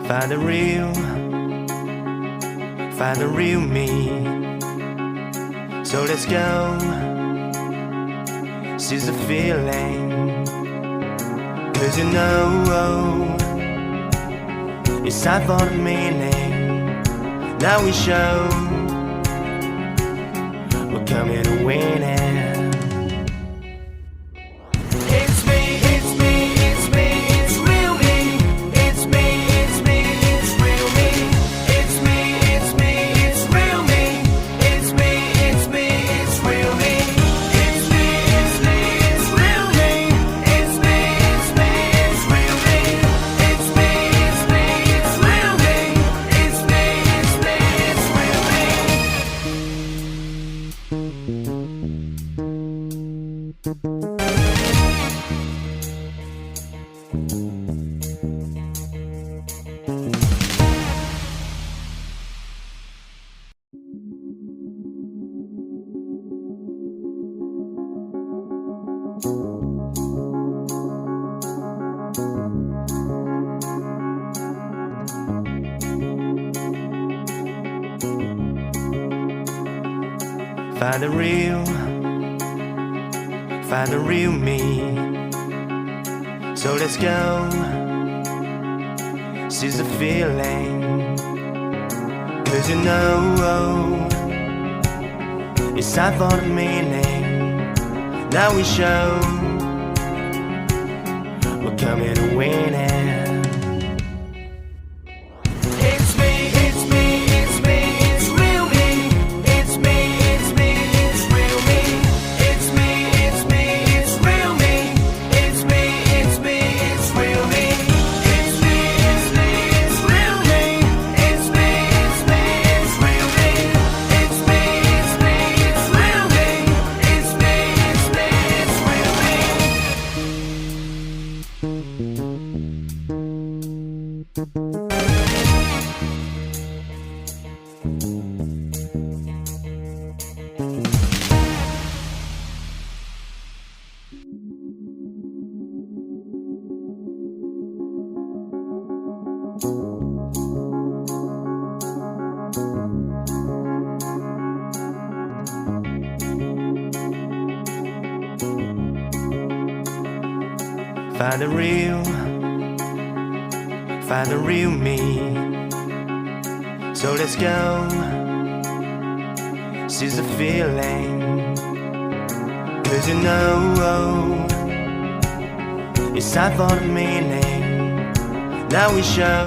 Find the real me. So let's go, seize the feeling. 'Cause you know, it's time for the meaning. Now we show we're coming to win it. Find the real me. So let's go, seize the feeling. 'Cause you know, it's time for the meaning. Now we show we're coming to win it. Find the real me. So let's go, seize the feeling. 'Cause you know, it's time for the meaning. Now we show